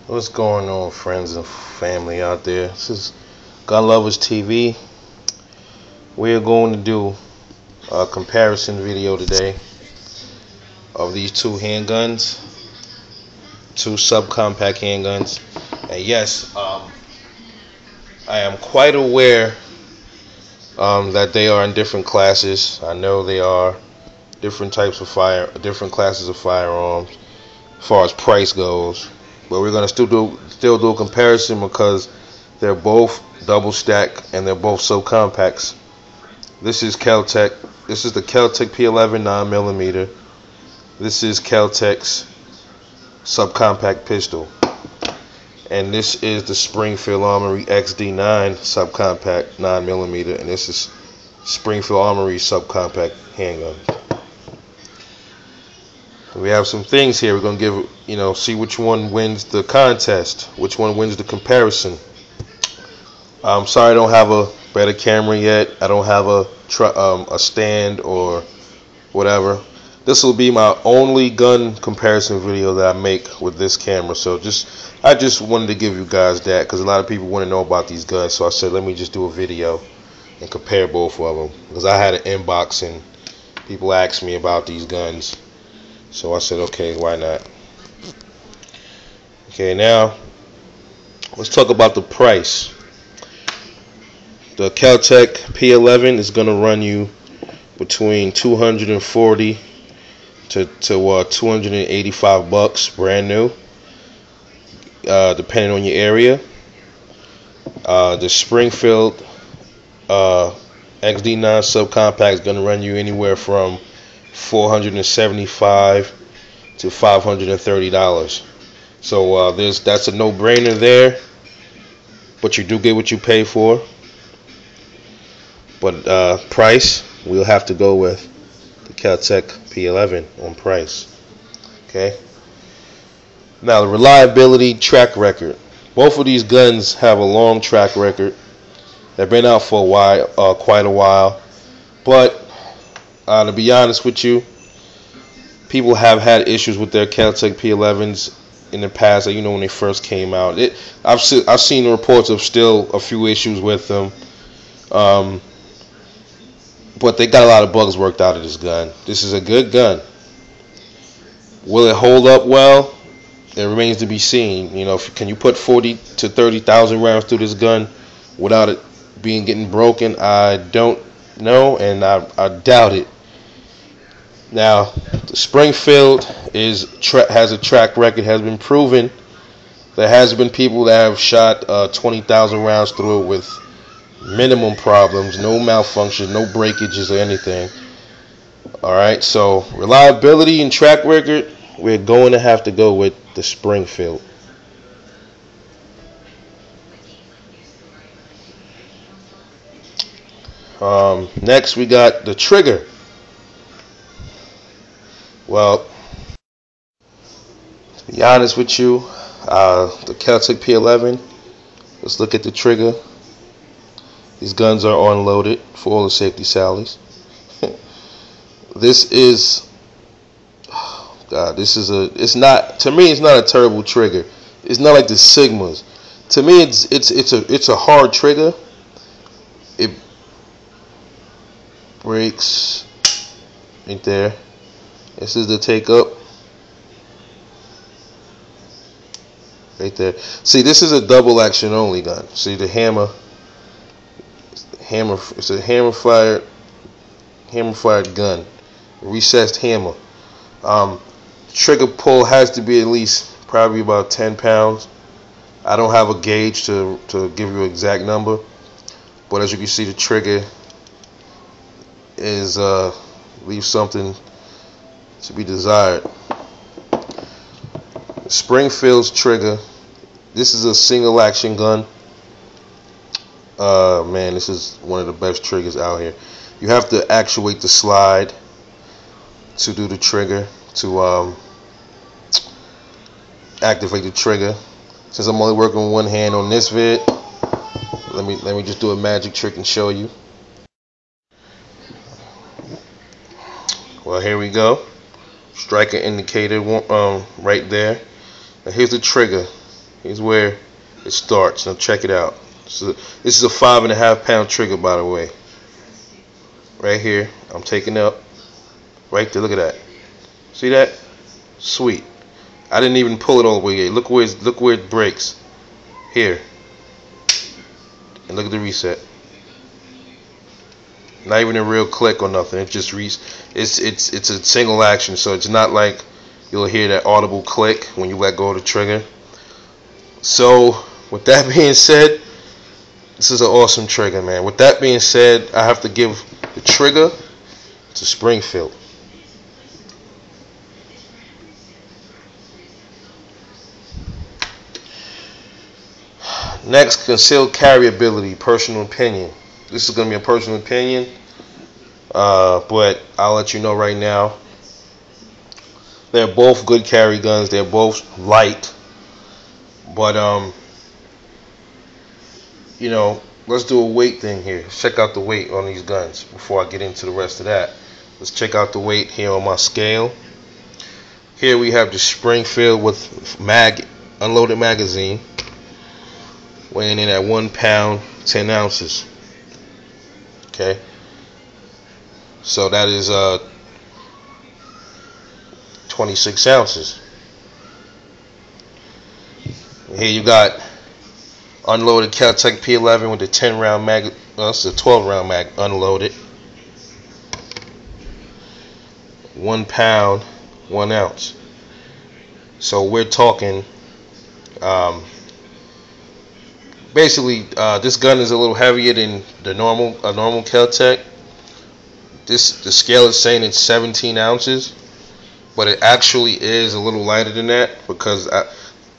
What's going on, friends and family out there? This is Gun Lovers TV. We're going to do a comparison video today of these two handguns, two subcompact handguns. And yes, I am quite aware that they are in different classes. I know they are different types of different classes of firearms as far as price goes. But we're gonna still do a comparison because they're both double stack and they're both subcompacts. This is Keltec. This is the Keltec P11 9mm. This is Keltec's subcompact pistol, and this is the Springfield Armory XD9 subcompact 9mm, and this is Springfield Armory subcompact handgun. We have some things here. We're going to give, see which one wins the contest, which one wins the comparison. I'm sorry I don't have a better camera yet. I don't have a stand or whatever. This will be my only gun comparison video that I make with this camera. So I just wanted to give you guys that because a lot of people want to know about these guns. So I said, let me just do a video and compare both of them, because I had an inbox and people asked me about these guns. So I said, okay, why not? Okay, now let's talk about the price. The Keltec P11 is going to run you between $240 to $285 brand new, depending on your area. The Springfield XD9 subcompact is going to run you anywhere from $475 to $530. So that's a no-brainer there, but you do get what you pay for. But price, we'll have to go with the Keltec P11 on price. Okay. Now the reliability track record. Both of these guns have a long track record. They've been out for a while, quite a while. But to be honest with you, people have had issues with their Keltec P11s in the past. When they first came out, I've seen reports of still a few issues with them. But they got a lot of bugs worked out of this gun. This is a good gun. Will it hold up well? It remains to be seen. Can you put 40 to 30,000 rounds through this gun without it getting broken? I don't know, and I doubt it. Now, the Springfield has a track record, has been proven. There has been people that have shot 20,000 rounds through it with minimum problems, no malfunctions, no breakages or anything. Alright, so reliability and track record, we're going to have to go with the Springfield. Next we got the trigger. Well, to be honest with you, the Keltec P11, let's look at the trigger. These guns are unloaded for all the safety sallies. This is, oh God, it's not, to me, it's not a terrible trigger. It's not like the Sigmas. To me, it's a hard trigger. It breaks right there. This is the take up right there. See, this is a double action only gun. See the hammer. It's a hammer fired gun, recessed hammer. Trigger pull has to be at least probably about 10 pounds. I don't have a gauge to give you an exact number, but as you can see, the trigger is leaves something to be desired. Springfield's trigger, this is a single action gun. Man, this is one of the best triggers out here. You have to actuate the slide to do the trigger, to activate the trigger. Since I'm only working with one hand on this vid, let me just do a magic trick and show you. Well, here we go. Striker indicator right there. Now here's the trigger. Here's where it starts. Now check it out. So this is a 5.5 pound trigger, by the way. Right here, I'm taking up. Right there, look at that. See that? Sweet. I didn't even pull it all the way yet. Look where it breaks. Here. And look at the reset. Not even a real click or nothing. It just it's a single action, so it's not like you'll hear that audible click when you let go of the trigger. So with that being said, this is an awesome trigger, man. With that being said, I have to give the trigger to Springfield. Next, concealed carry ability, personal opinion. This is going to be a personal opinion, but I'll let you know right now. They're both good carry guns. They're both light, but you know, let's do a weight thing here. Let's check out the weight on these guns before I get into the rest of that. Let's check out the weight here on my scale. Here we have the Springfield with unloaded magazine, weighing in at 1 pound 10 ounces. Okay, so that is 26 ounces. Here you got unloaded Keltec P11 with the 10 round mag. Well, it's a 12 round mag unloaded. 1 pound 1 ounce. So we're talking. Basically, this gun is a little heavier than a normal Keltec. The scale is saying it's 17 ounces, but it actually is a little lighter than that because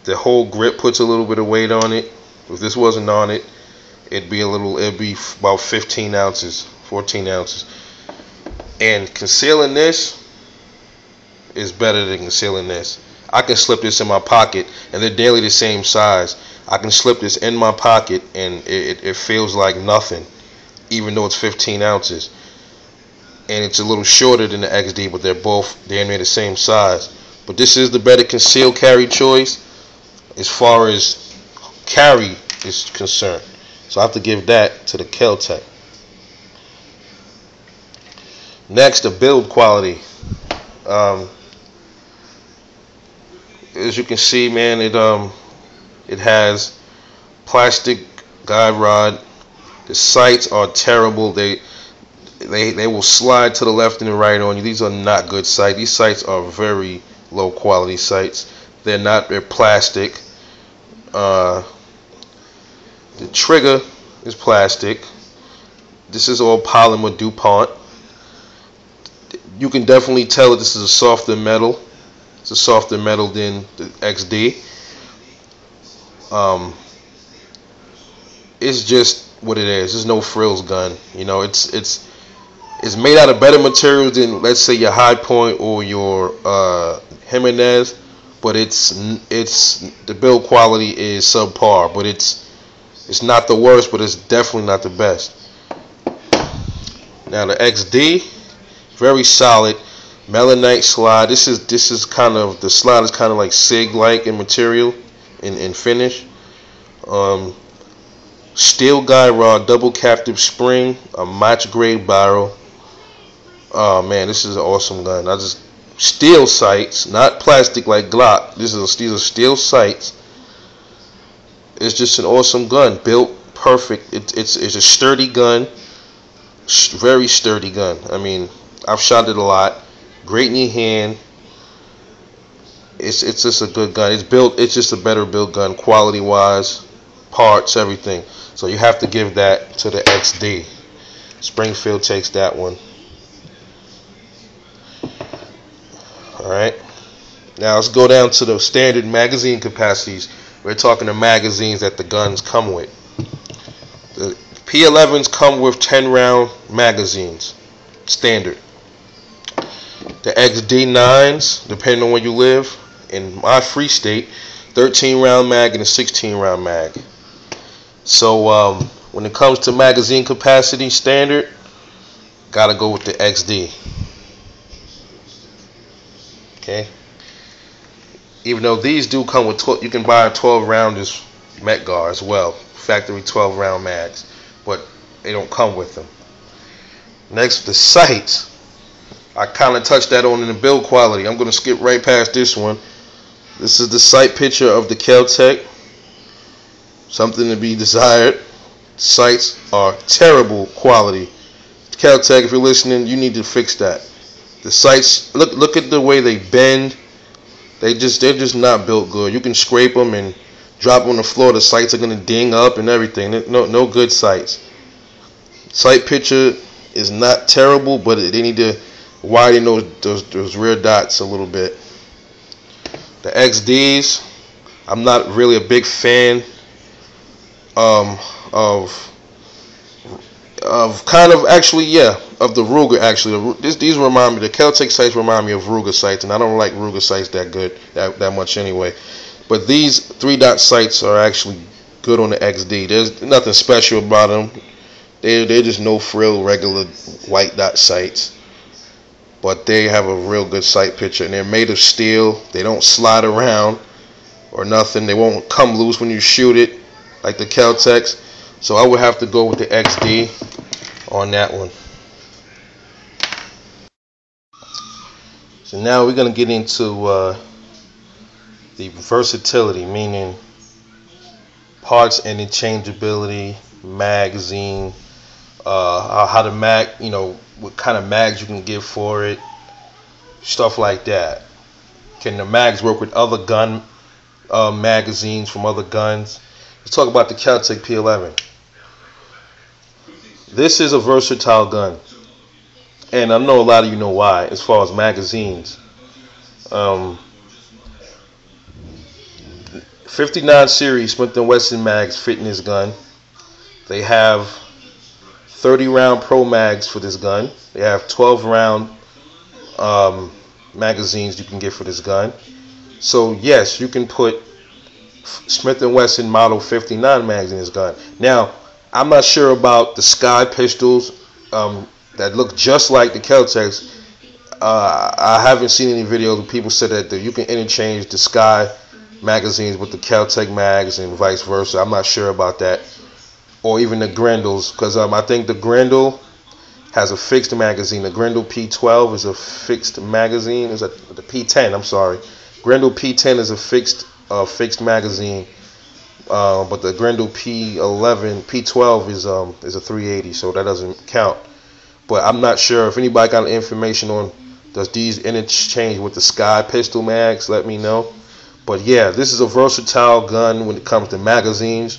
the whole grip puts a little bit of weight on it. If this wasn't on it, it'd be about 15 ounces, 14 ounces. And concealing this is better than concealing this. I can slip this in my pocket, and they're daily the same size. I can slip this in my pocket and it feels like nothing, even though it's 15 ounces. And it's a little shorter than the XD, but they're both damn near the same size. But this is the better concealed carry choice as far as carry is concerned. So I have to give that to the Keltec. Next, the build quality. As you can see, man, it has plastic guide rod. The sights are terrible. They will slide to the left and the right on you. These are not good sights. These sights are very low quality sights. They're plastic. The trigger is plastic. This is all polymer DuPont. You can definitely tell that this is a softer metal. It's a softer metal than the XD. It's just what it is. There's no frills gun. You know, it's made out of better materials than, let's say, your High Point or your Jimenez, but it's the build quality is subpar, but it's not the worst, but it's definitely not the best. Now the XD, very solid melanite slide. This is kind of, the slide is kind of like SIG-like in material, in finish. Steel guide rod, double captive spring, a match grade barrel. Oh man, this is an awesome gun. Steel sights, not plastic like Glock. These are steel sights. It's just an awesome gun, built perfect. It's a sturdy gun, very sturdy gun. I mean, I've shot it a lot. Great in your hand. It's just a good gun. It's just a better built gun, quality wise, parts, everything. So you have to give that to the XD. Springfield takes that one. Alright. Now let's go down to the standard magazine capacities. We're talking the magazines that the guns come with. The P11s come with 10 round magazines. Standard. The XD9s, depending on where you live, in my free state, 13 round mag and a 16 round mag. So when it comes to magazine capacity standard, gotta go with the XD. Okay. Even though these do come with 12, you can buy a 12 rounders Metgar as well, factory 12 round mags, but they don't come with them. Next, the sights. I kind of touched that on in the build quality. I'm going to skip right past this one. This is the sight picture of the Keltec. Something to be desired. Sights are terrible quality. Keltec, if you're listening, you need to fix that. The sights, look at the way they bend. They're just not built good. You can scrape them and drop on the floor. The sights are gonna ding up and everything. No good sights. Sight picture is not terrible, but they need to widen those rear dots a little bit. The XDs, I'm not really a big fan of kind of actually, yeah, of the Ruger actually. These remind me, the Keltec sights remind me of Ruger sights, and I don't like Ruger sights that much anyway. But these 3-dot sights are actually good on the XD. There's nothing special about them. They're just no frill regular white dot sights, but they have a real good sight picture, and they're made of steel. They don't slide around or nothing. They won't come loose when you shoot it like the Keltecs. So I would have to go with the XD on that one. So now we're going to get into the versatility, meaning parts interchangeability, magazine, how the mag, what kind of mags you can get for it, stuff like that. Can the mags work with other gun magazines from other guns? Let's talk about the Keltec P11. This is a versatile gun, and I know a lot of you know why. As far as magazines, 59 series Smith & Wesson mags fit in this gun. They have 30 round pro mags for this gun. They have 12 round magazines you can get for this gun. So yes, you can put Smith & Wesson model 59 mags in this gun. Now, I'm not sure about the Sky pistols that look just like the Keltecs. I haven't seen any videos where people said that you can interchange the Sky magazines with the Keltec mags and vice versa. I'm not sure about that. Or even the Grendels, because I think the Grendel has a fixed magazine. The Grendel P12 is a fixed magazine. Is the P10? I'm sorry. Grendel P10 is a fixed magazine. But the Grendel P12 is a 380, so that doesn't count. But I'm not sure if anybody got information on does these interchange with the Sky pistol mags. Let me know. But yeah, this is a versatile gun when it comes to magazines.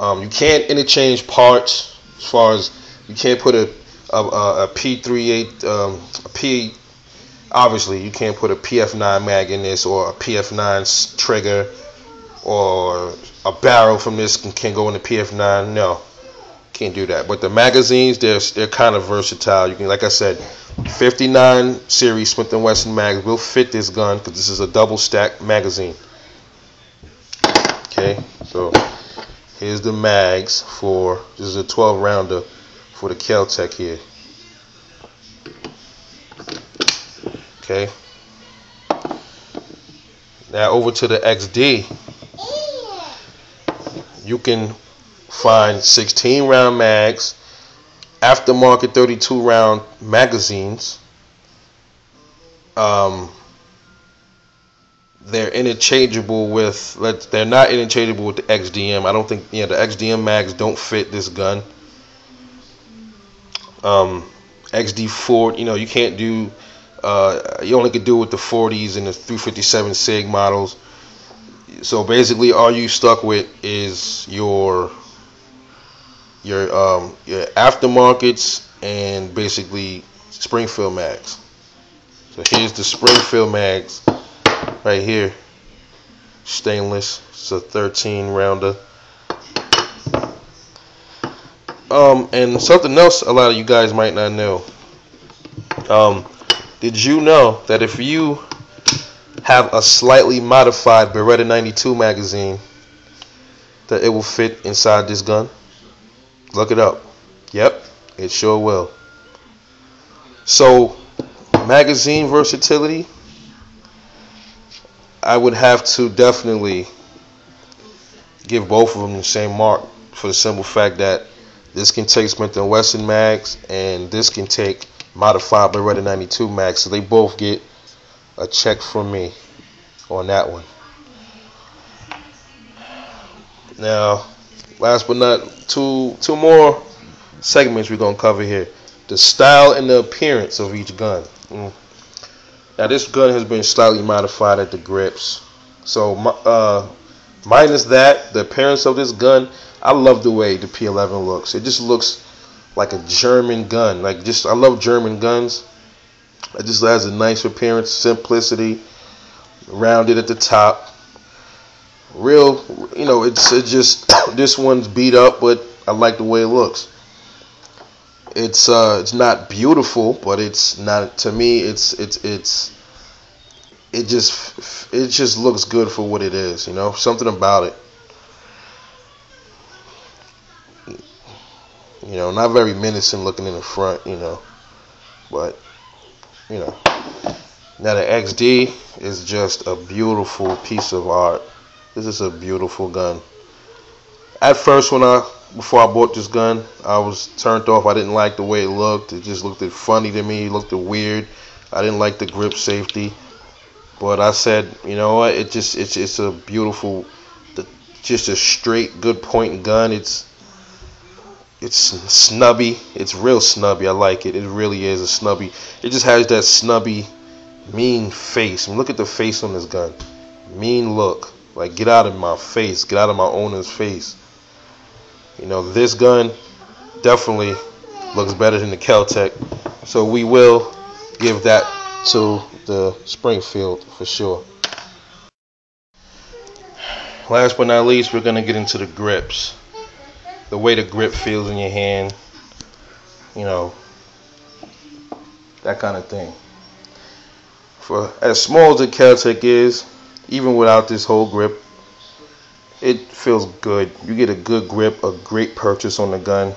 You can't interchange parts, as far as you can't put a P38 obviously you can't put a PF9 mag in this, or a PF9 trigger, or a barrel from this can go in the PF9. No, can't do that. But the magazines, they're kind of versatile. You can, like I said, 59 series Smith & Wesson mags will fit this gun because this is a double stack magazine. Okay, so here's the mags for, this is a 12 rounder for the Keltec here. Okay, now over to the XD. You can find 16 round mags, aftermarket 32 round magazines. They're interchangeable with, they're not interchangeable with the XDM. I don't think, the XDM mags don't fit this gun. XD4, you can't do, you only could do with the 40s and the 357 SIG models. So basically, all you stuck with is your aftermarkets and basically Springfield mags. So here's the Springfield mags right here, stainless. It's a 13 rounder. And something else a lot of you guys might not know. Did you know that if you have a slightly modified Beretta 92 magazine, that it will fit inside this gun? Look it up. Yep, it sure will. So, magazine versatility. I would have to definitely give both of them the same mark for the simple fact that this can take Smith & Wesson mags and this can take modified Beretta 92 mags, so they both get a check from me on that one. Now, last but not two more segments we're gonna cover here: the style and the appearance of each gun. Now, this gun has been slightly modified at the grips, so minus that, the appearance of this gun, I love the way the P11 looks. It just looks like a German gun. I love German guns. It just has a nice appearance, simplicity, rounded at the top. Real, it's just this one's beat up, but I like the way it looks. It's not beautiful, but it's not, to me, it just looks good for what it is, something about it. Not very menacing looking in the front, but now the XD is just a beautiful piece of art. This is a beautiful gun. At first, before I bought this gun, I was turned off. I didn't like the way it looked. It just looked funny to me. It looked weird. I didn't like the grip safety. But I said, you know what? It's a beautiful, just a straight, good point gun. It's snubby. It's real snubby. I like it. It really is a snubby. It just has that snubby, mean face. Look at the face on this gun. Mean look. Like, get out of my face. Get out of my owner's face. This gun definitely looks better than the Keltec. So we will give that to the Springfield for sure. Last but not least, we're going to get into the grips. The way the grip feels in your hand. That kind of thing. For as small as the Keltec is, even without this whole grip, it feels good. You get a good grip, a great purchase on the gun.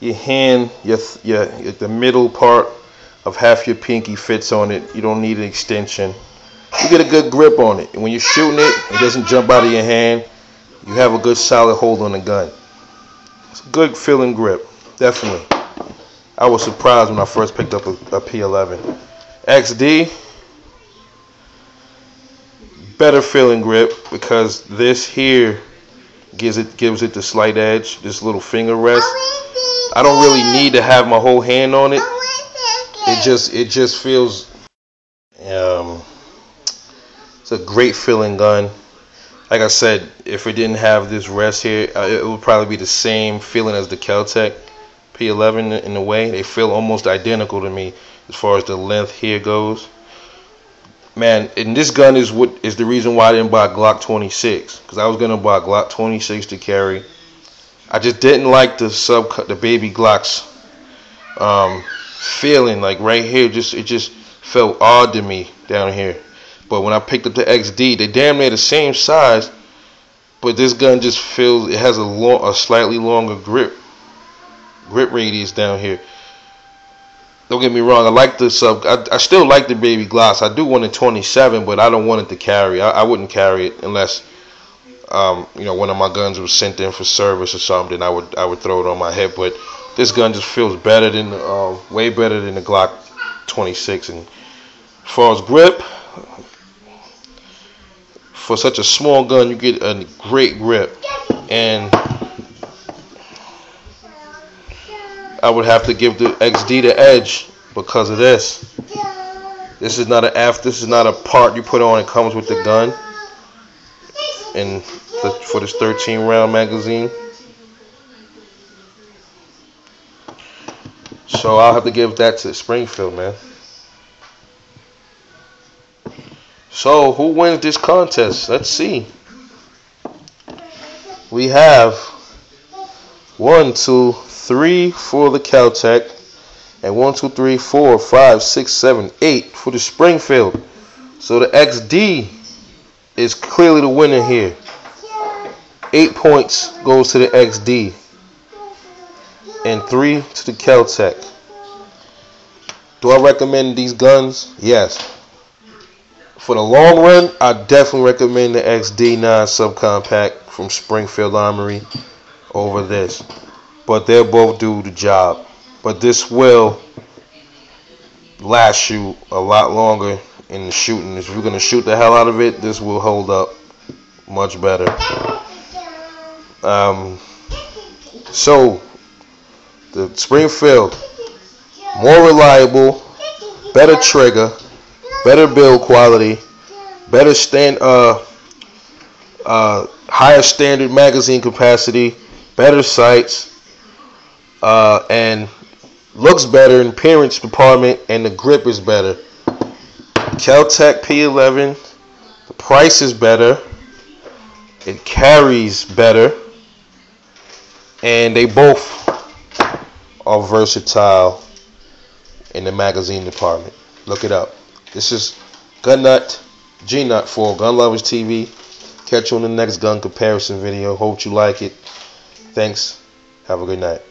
Your hand, the middle part of half your pinky fits on it. You don't need an extension. You get a good grip on it. And when you're shooting it, it doesn't jump out of your hand. You have a good solid hold on the gun. It's a good feeling grip, definitely. I was surprised when I first picked up a P11. XD, better feeling grip because this here gives it the slight edge, this little finger rest. I don't really need to have my whole hand on it. It just feels it's a great feeling gun. Like I said, if it didn't have this rest here, it would probably be the same feeling as the Keltec P11 in a way. They feel almost identical to me as far as the length here goes. Man, and this gun is the reason why I didn't buy a Glock 26, because I was gonna buy a Glock 26 to carry. I just didn't like the baby Glocks feeling, like right here. It just felt odd to me down here. But when I picked up the XD, they damn near the same size, but this gun just feels it has a slightly longer grip radius down here. Don't get me wrong, I like the I still like the baby Glocks. I do want a 27, but I don't want it to carry. I wouldn't carry it unless one of my guns was sent in for service or something. I would throw it on my hip. But this gun just feels better than way better than the Glock 26. And as far as grip, for such a small gun, you get a great grip. And I would have to give the XD the edge because of this. This is not a part you put on. It comes with the gun, and for this 13 round magazine. So I'll have to give that to Springfield, man. So who wins this contest? Let's see. We have 1, 2, 3 for the Keltec, and 1, 2, 3, 4, 5, 6, 7, 8 for the Springfield. So the XD is clearly the winner here. 8 points goes to the XD, and 3 to the Keltec. Do I recommend these guns? Yes. For the long run, I definitely recommend the XD9 subcompact from Springfield Armory over this. But they'll both do the job. But this will last you a lot longer in the shooting. If you're going to shoot the hell out of it, this will hold up much better. So, the Springfield, more reliable, better trigger, better build quality, better higher standard magazine capacity, better sights, and looks better in appearance department, and the grip is better. Keltec P11, the price is better, it carries better, and they both are versatile in the magazine department. Look it up. This is G-Nut for Gun Lovers TV. Catch you on the next gun comparison video. Hope you like it. Thanks. Have a good night.